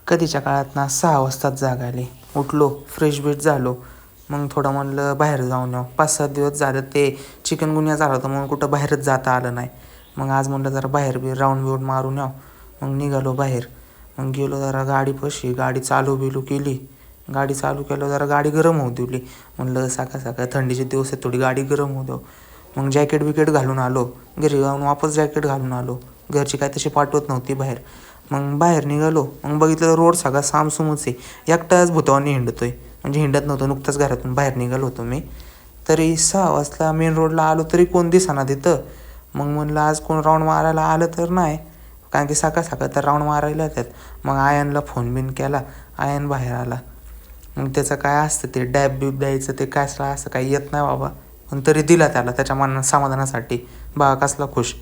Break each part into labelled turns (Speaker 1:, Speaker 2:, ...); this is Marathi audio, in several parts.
Speaker 1: कधीच्या काळात ना 6 वाजताच जाग आली. उठलो, फ्रेश बीश झालो. मग थोडं म्हणलं बाहेर जाऊन यावं. 5-7 दिवस झालं ते चिकनगुन्या झाला होता म्हणून कुठं बाहेरच जाता आलं नाही. मग आज म्हणलं जरा बाहेर राऊंड बिऊंड मारून यावं. मग निघालो बाहेर. मग गेलो जरा गाडीपाशी, गाडी चालू बिलू केली. गाडी चालू केल्यावर जरा गाडी गरम होऊ दिली. म्हणलं सकाळ सकाळ थंडीचे दिवस आहेत, थोडी गाडी गरम होऊ द्यावं. मग जॅकेट बिकेट घालून आलो. घरी जाऊन वापस जॅकेट घालून आलो. घरची काय तशी पाठवत नव्हती बाहेर. मग बाहेर निघालो. मग बघितलं रोड सगळा सामसुमच आहे. एकटाच भुतावानी हिंडतोय. म्हणजे हिंडत नव्हतो, नुकताच घरातून बाहेर निघालो होतो मी. तरी 6 वाजता मेन रोडला आलो तरी कोण दिसेना तिथं. मग म्हणलं आज कोण राऊंड मारायला आलं तर नाही, कारण की सकाळ सकाळ तर राऊंड मारायला येतात. मग आयनला फोन बिन केला. आयन बाहेर आला. मग त्याचं काय असतं ते डॅब बीब द्यायचं ते काय असं काही येत नाही बाबा, पण तरी दिला त्याला त्याच्या समाधानासाठी. बा कसला खुश.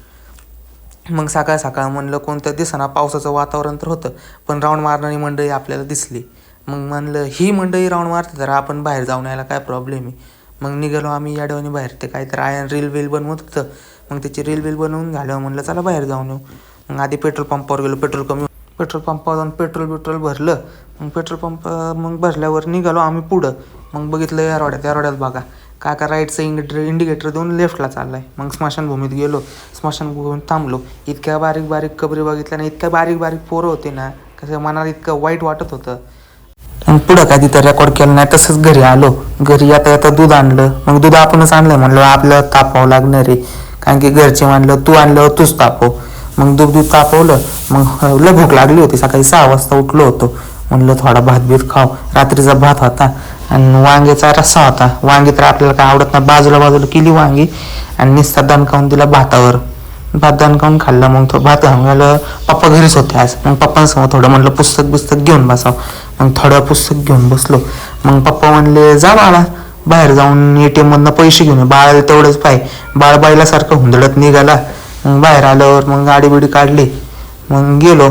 Speaker 1: मग सकाळ सकाळ म्हणलं कोणतं दिसेना, पावसाचं वातावरण तर होतं, पण राऊंड मारणारी मंडळी आपल्याला दिसली. मग म्हणलं ही मंडळी राऊंड मारते तर आपण बाहेर जाऊन यायला काय प्रॉब्लेम आहे. मग निघालो आम्ही याडवानी बाहेर. ते काहीतरी आयन रील बिल बनवत होतं. मग त्याची रील बिल बनवून झाल्यावर म्हणलं चला बाहेर जाऊन येऊ. मग आधी पेट्रोल पंपावर गेलो. पेट्रोल पंपावर जाऊन पेट्रोल भरलं. मग पेट्रोल पंप मग भरल्यावर निघालो आम्ही पुढं. मग बघितलं या रोड्यात बघा काका राईटचं इंडिकेटर देऊन लेफ्टला चालला आहे. मग स्मशानभूमीत गेलो. स्मशानभूमीत थांबलो. इतक्या बारीक बारीक कबरी बघितल्या ना, इतक्या बारीक बारीक पोरं होते ना, कसं मनाला इतकं वाईट वाटत होतं. मग पुढं काय तिथं रेकॉर्ड केलं नाही, तसंच घरी आलो. घरी येता दूध आणलं. मग दूध आपणच आणलं. म्हणलं आपल्याला तापावं लागणार आहे, कारण की घरचे म्हणलं तू आणलं तूच तापव. मग दूध तापवलं. मग लय भूक लागली होती. सकाळी 6 वाजता उठलो होतो. म्हणलं थोडा भात बीत खाव. रात्रीचा भात होता आणि वांग्याचा रस्सा होता. वांगी तर आपल्याला काय आवडत नाही. बाजूला केली वांगी आणि नुसता दणकावून दिला भातावर. भात दणकावून खाल्ला. मग तो भात घालून पप्पा घरीच होते आज. मग पप्पांसमोर थोडं म्हणलं पुस्तक घेऊन बसावं. मग थोडं पुस्तक घेऊन बसलो. मग पप्पा म्हणले जा बाळा बाहेर जाऊन ATM मधनं पैसे घेऊन. बाळाला तेवढंच बाळ बायलासारखं हुंदडत निघाला. मग बाहेर आल्यावर मग गाडी बिडी काढली. मग गेलो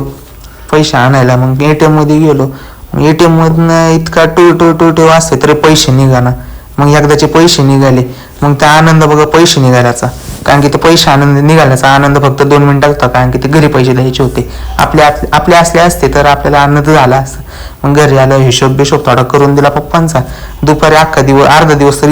Speaker 1: पैसे आणायला. मग ATM मध्ये गेलो. ATM मधनं इतका टू वाजते तरी पैसे निघाना. मग एकदाचे पैसे निघाले. मग त्या आनंद बघा पैसे निघाल्याचा, कारण की ते पैसे निघाल्याचा आनंद फक्त 2 मिनिटात होता, कारण की ते घरी पैसे द्यायचे होते. आपले असले असते तर आपल्याला आनंद झाला असता. मग घरी आलं, हिशोब थोडा करून दिला पप्पांचा. दुपारी अर्धा दिवस तरी